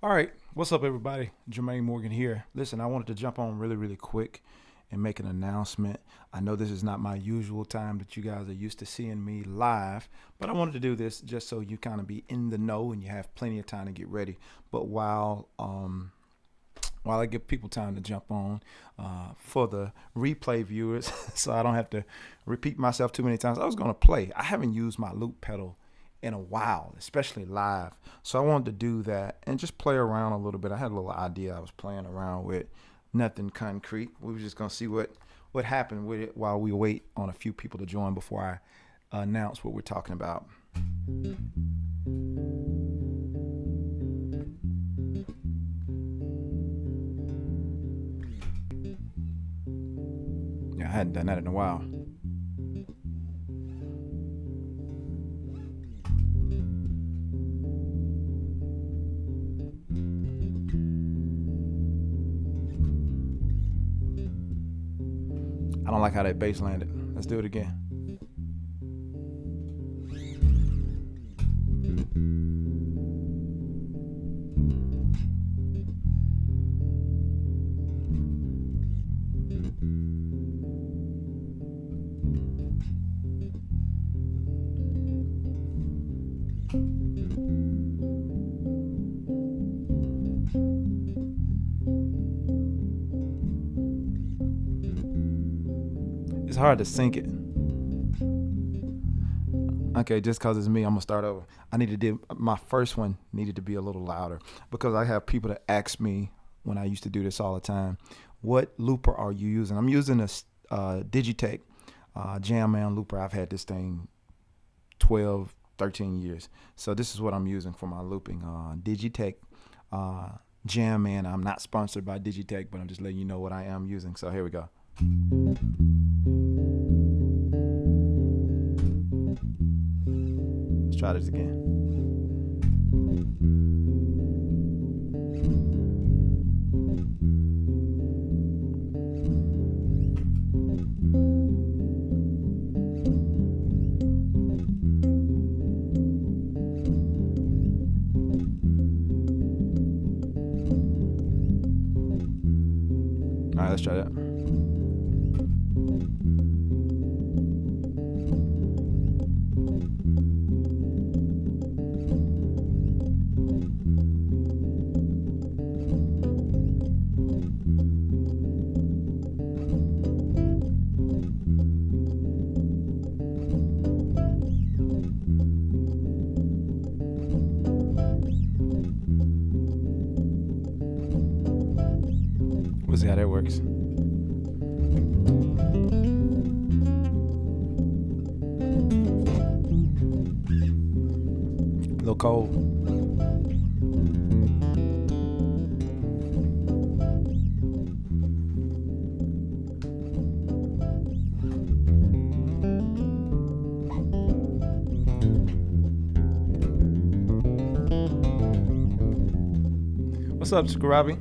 All right, what's up, everybody? Jermaine Morgan here. Listen, I wanted to jump on really quick and make an announcement. I know this is not my usual time that you guys are used to seeing me live, but I wanted to do this just so you kind of be in the know and you have plenty of time to get ready. But while I give people time to jump on for the replay viewers, so I don't have to repeat myself too many times, I was going to play. I haven't used my loop pedal in a while, especially live. So I wanted to do that and just play around a little bit. I had a little idea I was playing around with, nothing concrete. We were just gonna see what happened with it while we wait on a few people to join before I announce what we're talking about. Yeah, I hadn't done that in a while. I don't like how that bass landed. Let's do it again. It's hard to sync it. Okay, just cause it's me, I'm gonna start over. I need to do my first one needed to be a little louder because I have people that ask me when I used to do this all the time, what looper are you using? I'm using a Digitech Jam Man looper. I've had this thing 12, 13 years. So this is what I'm using for my looping. Digitech Jam Man. I'm not sponsored by Digitech, but I'm just letting you know what I am using. So here we go. Let's try this again. All right, let's try that. We'll see how that works. A little cold. What's up, Scarabi?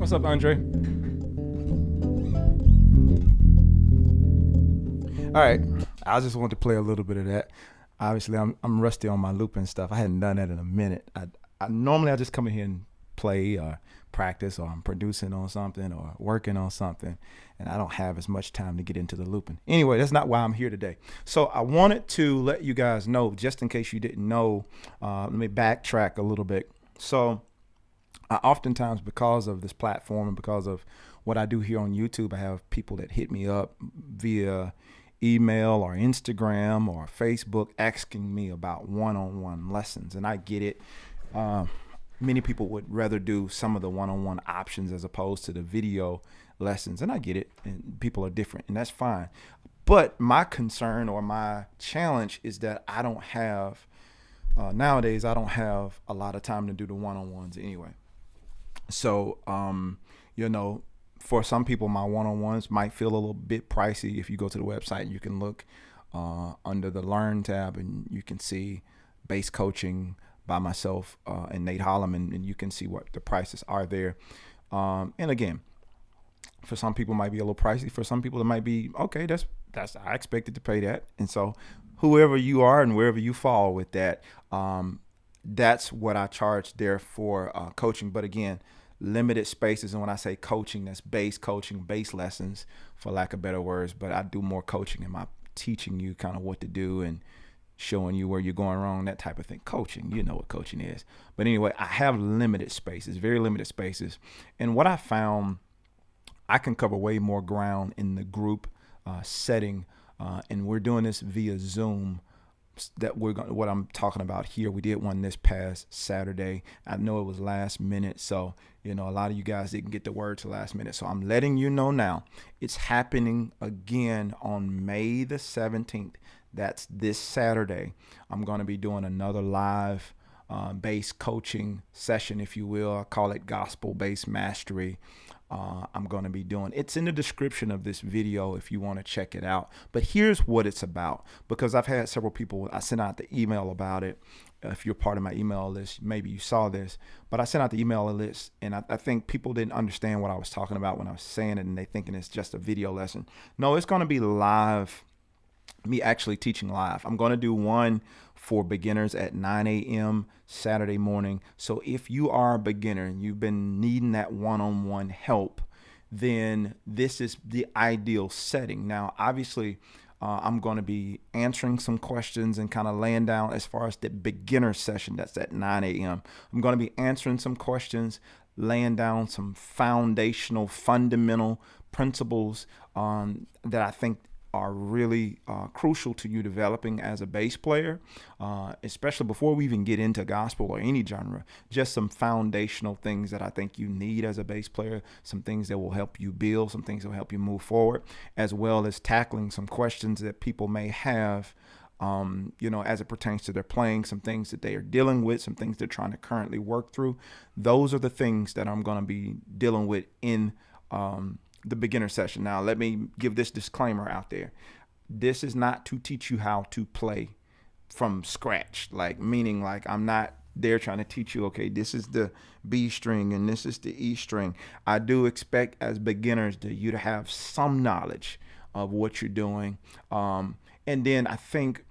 What's up, Andre? All right, I just want to play a little bit of that. Obviously, I'm rusty on my looping stuff. I hadn't done that in a minute. I normally I just come in here and play or practice, or I'm producing on something or working on something, and I don't have as much time to get into the looping. Anyway, that's not why I'm here today. So I wanted to let you guys know, just in case you didn't know, let me backtrack a little bit. So I oftentimes, because of this platform and because of what I do here on YouTube, I have people that hit me up via email or Instagram or Facebook asking me about one-on-one lessons. And I get it. Many people would rather do some of the one-on-one options as opposed to the video lessons. And I get it. And people are different, and that's fine. But my concern or my challenge is that I don't have, nowadays, I don't have a lot of time to do the one-on-ones anyway. So, for some people, my one-on-ones might feel a little bit pricey. If you go to the website, you can look under the Learn tab, and you can see base coaching by myself and Nate Holloman, and you can see what the prices are there. And again, for some people, it might be a little pricey. For some people, it might be okay. That's I expected to pay that. And so, whoever you are and wherever you fall with that, that's what I charge there for coaching. But again, limited spaces. And when I say coaching, that's base coaching, base lessons, for lack of better words. But I do more coaching. Am I teaching you kind of what to do and showing you where you're going wrong, that type of thing? Coaching, you know what coaching is. But anyway, I have limited spaces, very limited spaces. And what I found, I can cover way more ground in the group setting. And we're doing this via Zoom. That what I'm talking about here. We did one this past Saturday. I know it was last minute, so a lot of you guys didn't get the word till last minute. So I'm letting you know now. It's happening again on May the 17th. That's this Saturday. I'm going to be doing another live based coaching session, if you will. I call it Gospel-Based Mastery. I'm going to be doing. It's in the description of this video if you want to check it out. But here's what it's about, because I've had several people, I sent out the email about it. If you're part of my email list, maybe you saw this, but I sent out the email list, and I think people didn't understand what I was talking about when I was saying it, and they thinking it's just a video lesson. No, it's going to be live, me actually teaching live. I'm going to do one for beginners at 9 a.m. Saturday morning. So if you are a beginner and you've been needing that one-on-one help, then this is the ideal setting. Now, obviously, I'm going to be answering some questions and kind of laying down as far as the beginner session. That's at 9 a.m. I'm going to be answering some questions, laying down some foundational, fundamental principles that I think are really crucial to you developing as a bass player, especially before we even get into gospel or any genre. Just some foundational things that I think you need as a bass player, some things that will help you build, some things that will help you move forward, as well as tackling some questions that people may have, as it pertains to their playing, some things that they are dealing with, some things they're trying to currently work through. Those are the things that I'm going to be dealing with in the beginner session. Now, let me give this disclaimer out there. This is not to teach you how to play from scratch, meaning I'm not there trying to teach you, okay, this is the B string and this is the E string. I do expect as beginners you to have some knowledge of what you're doing. And then I think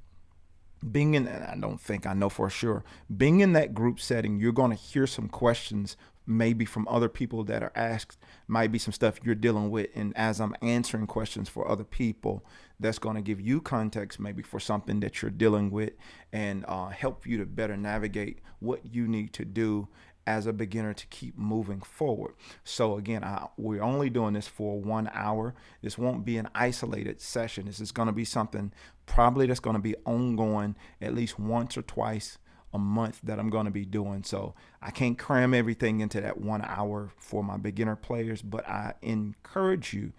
I know for sure, being in that group setting, you're going to hear some questions maybe from other people that are asked, might be some stuff you're dealing with. And as I'm answering questions for other people, that's going to give you context maybe for something that you're dealing with, and help you to better navigate what you need to do as a beginner to keep moving forward. So again, we're only doing this for 1 hour. This won't be an isolated session. This is going to be something probably that's going to be ongoing at least once or twice a month that I'm going to be doing. So I can't cram everything into that 1 hour for my beginner players, but I encourage you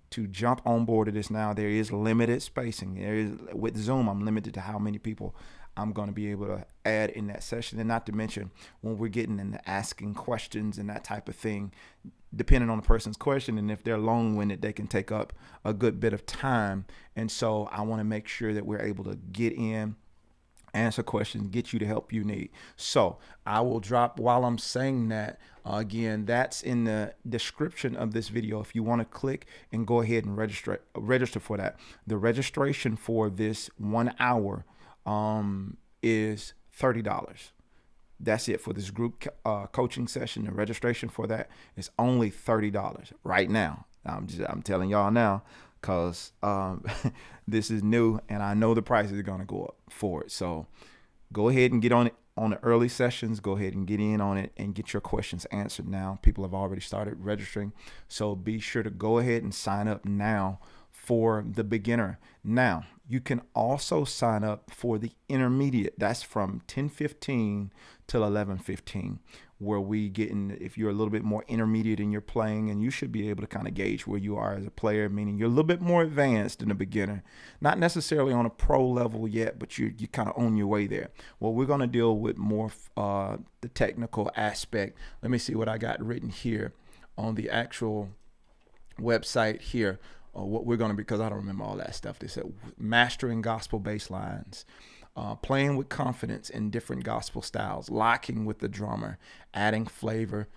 to jump on board to this now. There is limited spacing. With Zoom, I'm limited to how many people I'm going to be able to add in that session. And not to mention when we're getting into asking questions and that type of thing, depending on the person's question, and if they're long-winded, they can take up a good bit of time. And so I want to make sure that we're able to get in answer questions, get you the help you need. So I will drop while I'm saying that. Again, that's in the description of this video. If you want to click and go ahead and register for that. The registration for this 1 hour is $30. That's it for this group coaching session. The registration for that is only $30 right now. I'm telling y'all now, because this is new and I know the prices are going to go up for it. So go ahead and get on it on the early sessions. Go ahead and get in on it and get your questions answered now. People have already started registering. So be sure to go ahead and sign up now for the beginner. Now, you can also sign up for the intermediate. That's from 10:15 till 11:15, where we get in, if you're a little bit more intermediate in your playing, and you should be able to kind of gauge where you are as a player, meaning you're a little bit more advanced than a beginner, not necessarily on a pro level yet, but you kind of on your way there. Well, we're going to deal with more the technical aspect. Let me see what I got written here on the actual website here. What we're going to, because I don't remember all that stuff. They said mastering gospel bass lines, playing with confidence in different gospel styles, locking with the drummer, adding flavor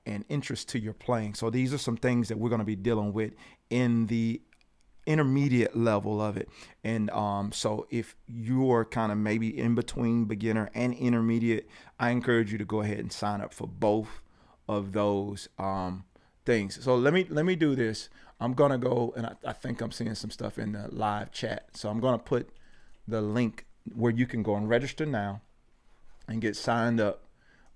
and interest to your playing. So these are some things that we're going to be dealing with in the intermediate level of it. And so if you're kind of maybe in between beginner and intermediate, I encourage you to go ahead and sign up for both of those things. So let me do this. I'm going to go, and I think I'm seeing some stuff in the live chat. So I'm going to put the link where you can go and register now and get signed up.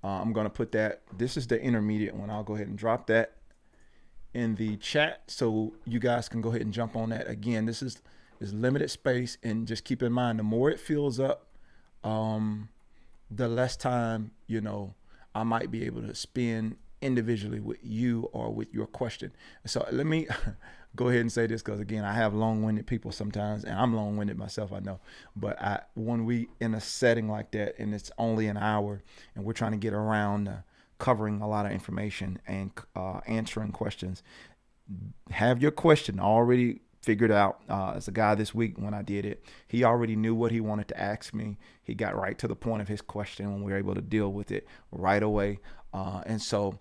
I'm going to put that. This is the intermediate one. I'll go ahead and drop that in the chat so you guys can go ahead and jump on that. Again, this is limited space, and just keep in mind, the more it fills up, the less time, I might be able to spend individually with you or with your question. So let me go ahead and say this, because again, I have long-winded people sometimes, and I'm long-winded myself, I know. But when we in a setting like that, and it's only an hour, and we're trying to get around covering a lot of information and answering questions, have your question already figured out. As a guy this week when I did it, he already knew what he wanted to ask me. He got right to the point of his question when we were able to deal with it right away. And so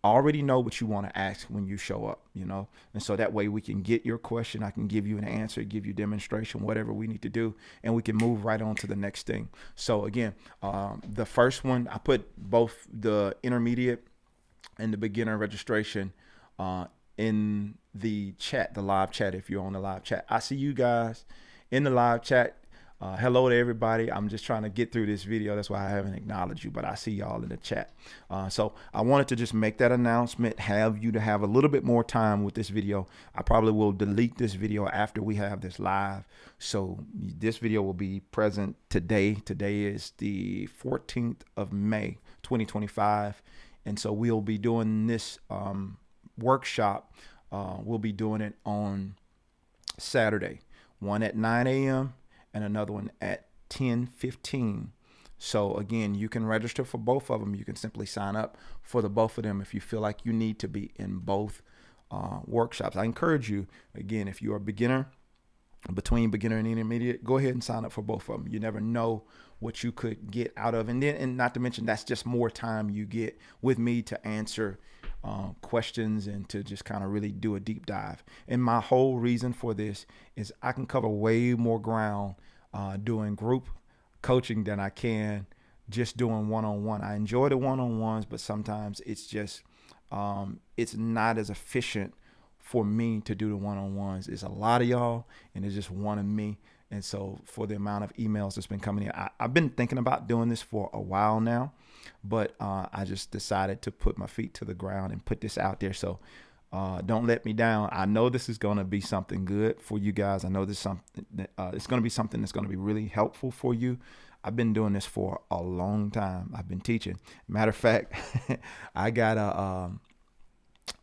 already know what you want to ask when you show up, and so that way we can get your question. I can give you an answer, give you demonstration, whatever we need to do, and we can move right on to the next thing. So again, the first one, I put both the intermediate and the beginner registration in the chat, the live chat. If you're on the live chat, I see you guys in the live chat. Hello to everybody. I'm just trying to get through this video. That's why I haven't acknowledged you, but I see y'all in the chat. So I wanted to just make that announcement, have you to have a little bit more time with this video. I probably will delete this video after we have this live. So this video will be present today. Today is the 14th of May, 2025. And so we'll be doing this workshop. We'll be doing it on Saturday, one at 9 a.m. and another one at 10:15. So again, you can register for both of them. You can simply sign up for the both of them if you feel like you need to be in both workshops. I encourage you, again, if you're a beginner, between beginner and intermediate, go ahead and sign up for both of them. You never know what you could get out of. And not to mention, that's just more time you get with me to answer questions and to just kind of really do a deep dive. And my whole reason for this is I can cover way more ground doing group coaching than I can just doing one-on-one. I enjoy the one-on-ones, but sometimes it's just it's not as efficient for me to do the one-on-ones. It's a lot of y'all, and it's just one of me. And so for the amount of emails that's been coming in, I've been thinking about doing this for a while now, but I just decided to put my feet to the ground and put this out there. So don't let me down. I know this is going to be something good for you guys. I know this something it's going to be something that's going to be really helpful for you. I've been doing this for a long time. I've been teaching. Matter of fact, I got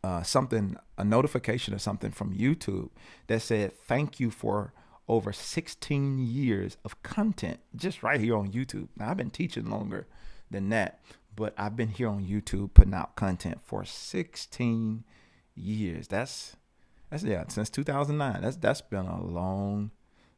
a notification or something from YouTube that said, thank you for over 16 years of content just right here on YouTube. Now, I've been teaching longer than that, but I've been here on YouTube putting out content for 16 years. That's yeah, since 2009. That's been a long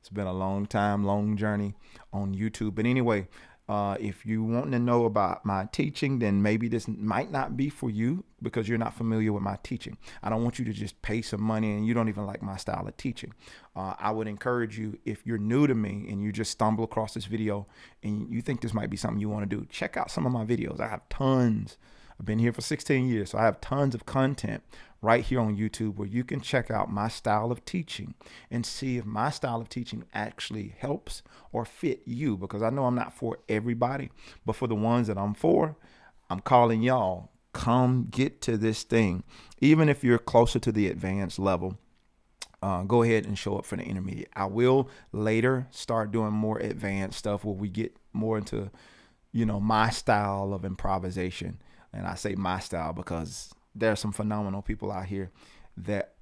It's been a long time, long journey on YouTube. But anyway, if you want to know about my teaching, then maybe this might not be for you because you're not familiar with my teaching. I don't want you to just pay some money and you don't even like my style of teaching. I would encourage you, if you're new to me and you just stumble across this video and you think this might be something you want to do, check out some of my videos. I have tons. I've been here for 16 years, so I have tons of content right here on YouTube where you can check out my style of teaching and see if my style of teaching actually helps or fit you, because I know I'm not for everybody, but for the ones that I'm for, I'm calling y'all, come get to this thing. Even if you're closer to the advanced level, go ahead and show up for the intermediate. I will later start doing more advanced stuff where we get more into, my style of improvisation. And I say my style because there are some phenomenal people out here that,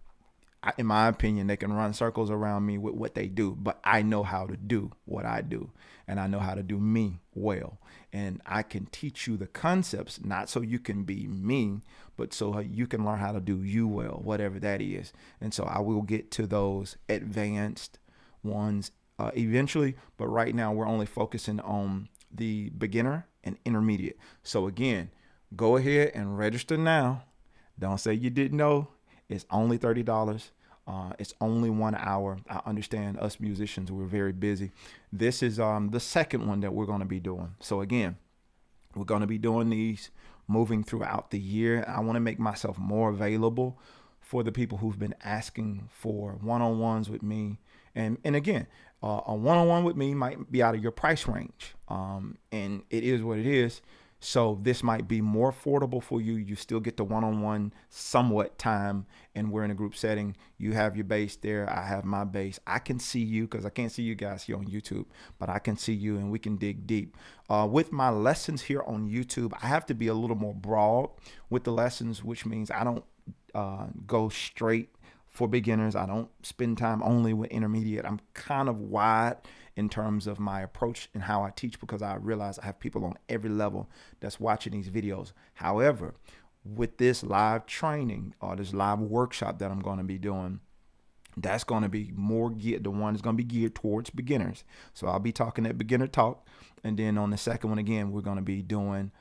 in my opinion, they can run circles around me with what they do, but I know how to do what I do, and I know how to do me well. And I can teach you the concepts, not so you can be me, but so you can learn how to do you well, whatever that is. And so I will get to those advanced ones eventually, but right now we're only focusing on the beginner and intermediate. So again, go ahead and register now. Don't say you didn't know. It's only $30. It's only 1 hour. I understand us musicians, we're very busy. This is the second one that we're going to be doing. So again, we're going to be doing these moving throughout the year. I want to make myself more available for the people who've been asking for one-on-ones with me. And again, a one-on-one with me might be out of your price range. And it is what it is. So this might be more affordable for you. You still get the one-on-one somewhat time, and we're in a group setting. You have your bass there. I have my bass. I can see you because I can't see you guys here on YouTube, but I can see you and we can dig deep. With my lessons here on YouTube, I have to be a little more broad with the lessons, which means I don't go straight for beginners. I don't spend time only with intermediate. I'm kind of wide in terms of my approach and how I teach, because I realize I have people on every level that's watching these videos. However, with this live training or this live workshop that I'm going to be doing, that's going to be more geared, the one is going to be geared towards beginners. So I'll be talking that beginner talk. And then on the second one, again, we're going to be doing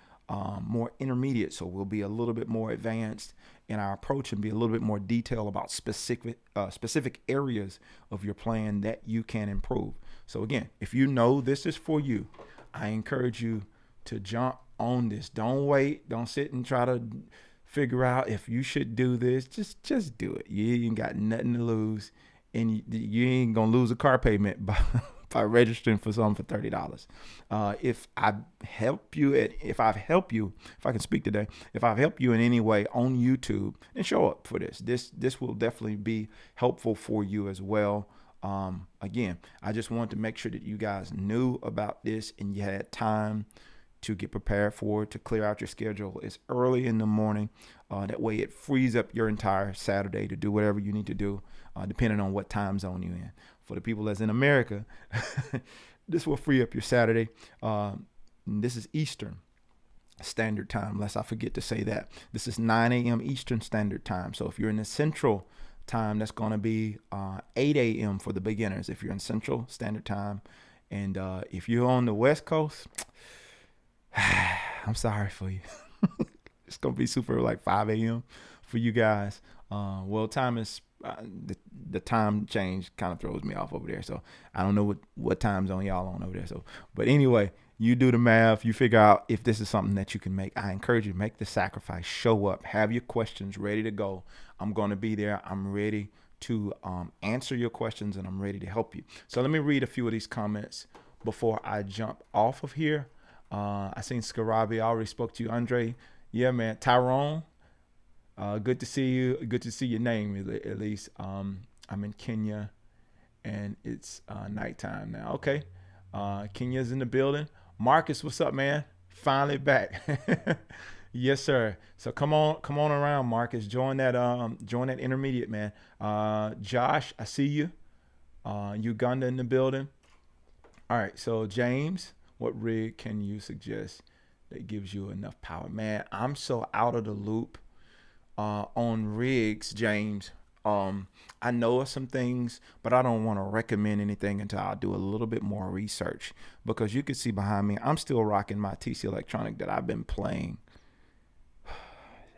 more intermediate. So we'll be a little bit more advanced in our approach and be a little bit more detailed about specific areas of your plan that you can improve. So again, if you know this is for you, I encourage you to jump on this. Don't wait. Don't sit and try to figure out if you should do this. Just do it. You ain't got nothing to lose, and you ain't gonna lose a car payment by registering for something for $30. If I've helped you in any way on YouTube, then show up for this. This will definitely be helpful for you as well. Again, I just wanted to make sure that you guys knew about this and you had time to get prepared for it, to clear out your schedule. It's early in the morning. That way it frees up your entire Saturday to do whatever you need to do, depending on what time zone you're in. For the people that's in America, this will free up your Saturday. This is Eastern Standard Time, lest I forget to say that. This is 9 a.m. Eastern Standard Time. So if you're in the Central Time, that's going to be 8 a.m. for the beginners if you're in Central Standard Time. And if you're on the West Coast, I'm sorry for you. It's going to be super like 5 a.m. for you guys. Well, time is the time change kind of throws me off over there. So I don't know what time zone y'all on over there. So, but anyway, you do the math, you figure out if this is something that you can make. I encourage you to make the sacrifice, show up, have your questions ready to go. I'm going to be there. I'm ready to answer your questions, and I'm ready to help you. So let me read a few of these comments before I jump off of here. I seen Scarabi. I already spoke to you, Andre. Yeah, man. Tyrone. Good to see you. Good to see your name, at least. I'm in Kenya, and it's nighttime now. Okay. Kenya's in the building. Marcus, what's up, man? Finally back. Yes, sir. So come on around, Marcus. Join that intermediate, man. Josh, I see you. Uganda in the building. All right. So James, what rig can you suggest that gives you enough power? Man, I'm so out of the loop on rigs, James. I know of some things, but I don't want to recommend anything until I do a little bit more research, because you can see behind me, I'm still rocking my TC Electronic that I've been playing.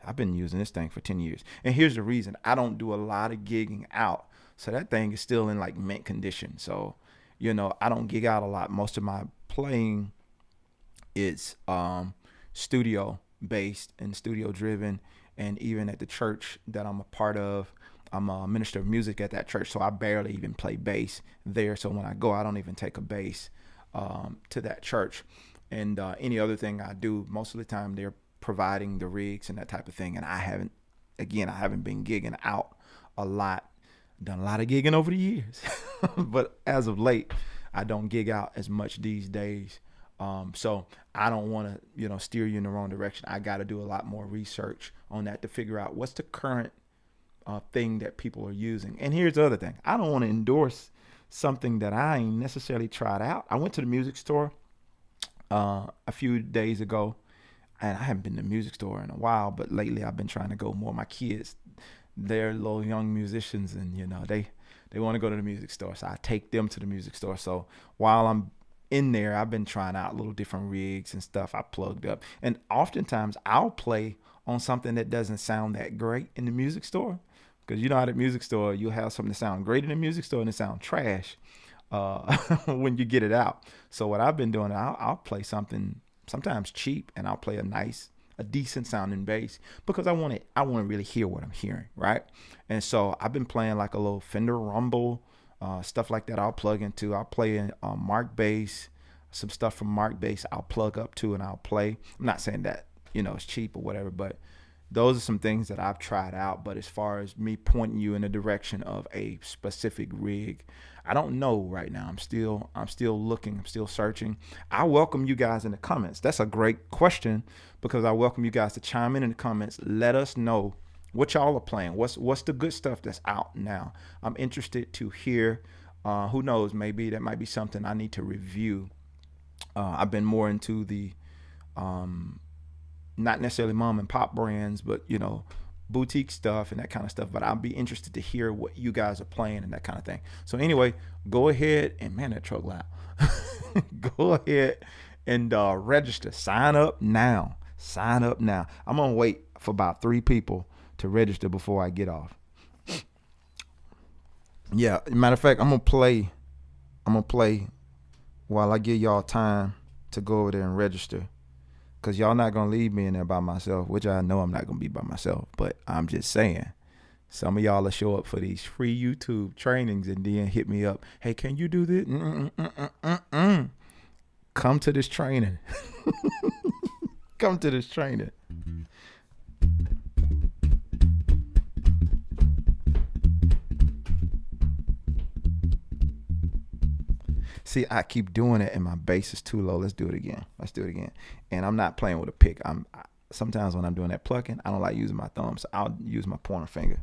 I've been using this thing for 10 years. And here's the reason: I don't do a lot of gigging out. So that thing is still in like mint condition. So, I don't gig out a lot. Most of my playing is studio based and studio driven. And even at the church that I'm a part of, I'm a minister of music at that church. So I barely even play bass there. So when I go, I don't even take a bass to that church. And any other thing I do, most of the time they're providing the rigs and that type of thing. And I haven't been gigging out a lot. Done a lot of gigging over the years, but as of late, I don't gig out as much these days. So I don't want to, steer you in the wrong direction. I got to do a lot more research on that to figure out what's the current thing that people are using. And here's the other thing: I don't want to endorse something that I ain't necessarily tried out. I went to the music store a few days ago, and I haven't been to the music store in a while, but lately I've been trying to go more. My kids, they're little young musicians, and they want to go to the music store, so I take them to the music store. So while I'm in there, I've been trying out little different rigs and stuff I plugged up, and oftentimes I'll play on something that doesn't sound that great in the music store, because at the music store you'll have something that sound great in the music store and it sound trash when you get it out. So what I've been doing, I'll play something sometimes cheap, and I'll play a decent sounding bass, because I want to really hear what I'm hearing, right? And so I've been playing like a little Fender Rumble, stuff like that. I'll plug into. I'll play in Mark Bass, some stuff from Mark Bass. I'll plug up to and I'll play. I'm not saying that it's cheap or whatever, but those are some things that I've tried out. But as far as me pointing you in the direction of a specific rig, I don't know right now. I'm still looking. I'm still searching. I welcome you guys in the comments. That's a great question, because I welcome you guys to chime in the comments. Let us know what y'all are playing. What's the good stuff that's out now? I'm interested to hear. Who knows? Maybe that might be something I need to review. I've been more into the not necessarily mom and pop brands, but boutique stuff and that kind of stuff. But I'll be interested to hear what you guys are playing and that kind of thing. So anyway, go ahead and, man, that truck loud. Go ahead and register. Sign up now. I'm gonna wait for about 3 people to register before I get off. Yeah, matter of fact, I'm gonna play while I give y'all time to go over there and register, because y'all not gonna leave me in there by myself, which I know I'm not gonna be by myself. But I'm just saying, some of y'all will show up for these free YouTube trainings and then hit me up. Hey, can you do this? Come to this training. Come to this training. See, I keep doing it and my bass is too low. Let's do it again. And I'm not playing with a pick. Sometimes when I'm doing that plucking, I don't like using my thumb, so I'll use my pointer finger.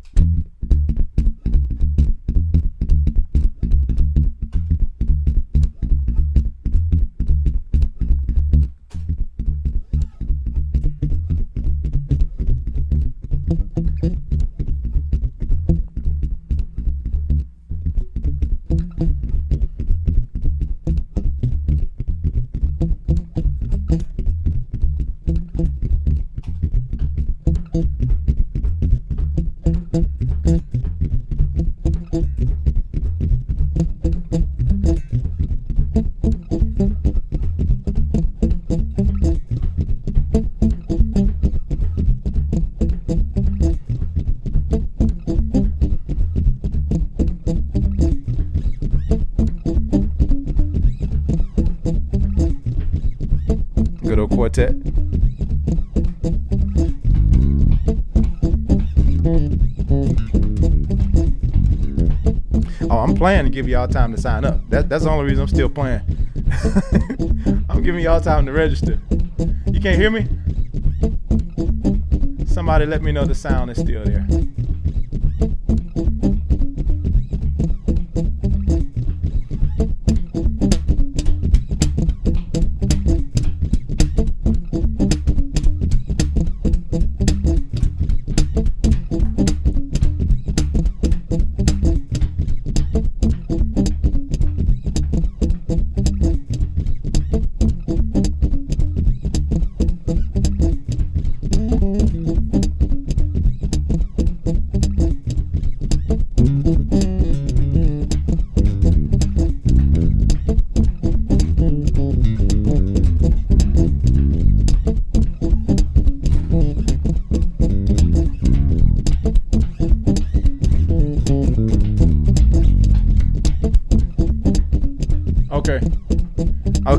Good old quartet. Oh, I'm playing to give y'all time to sign up. That's the only reason I'm still playing. I'm giving y'all time to register. You can't hear me? Somebody let me know the sound is still there.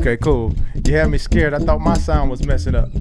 Okay, cool. You had me scared. I thought my sound was messing up.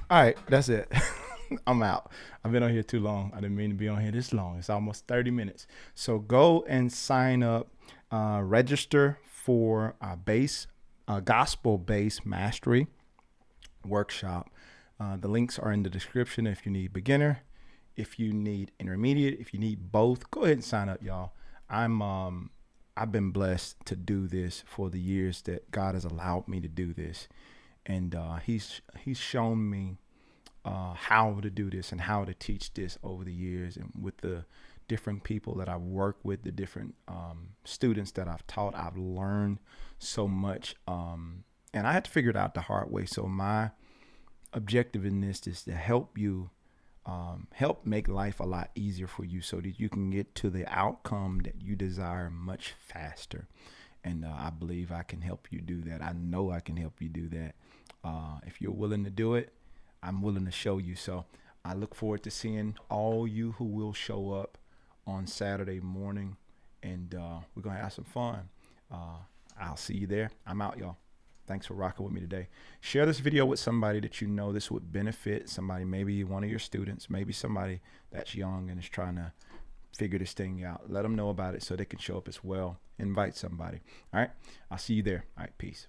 All right, that's it. I'm out. I've been on here too long. I didn't mean to be on here this long. It's almost 30 minutes. So go and sign up, register for gospel based mastery workshop. The links are in the description. If you need beginner, if you need intermediate, if you need both, go ahead and sign up, y'all. I've been blessed to do this for the years that God has allowed me to do this, and He's shown me how to do this and how to teach this over the years, and with the different people that I've worked with, the different students that I've taught, I've learned so much, and I had to figure it out the hard way. So my objective in this is to help you, help make life a lot easier for you, so that you can get to the outcome that you desire much faster. And I believe I can help you do that. I know I can help you do that. If you're willing to do it, I'm willing to show you. So I look forward to seeing all you who will show up on Saturday morning, and we're going to have some fun. I'll see you there. I'm out, y'all. Thanks for rocking with me today. Share this video with somebody that you know this would benefit. Somebody, maybe one of your students, maybe somebody that's young and is trying to figure this thing out. Let them know about it so they can show up as well. Invite somebody. All right. I'll see you there. All right. Peace.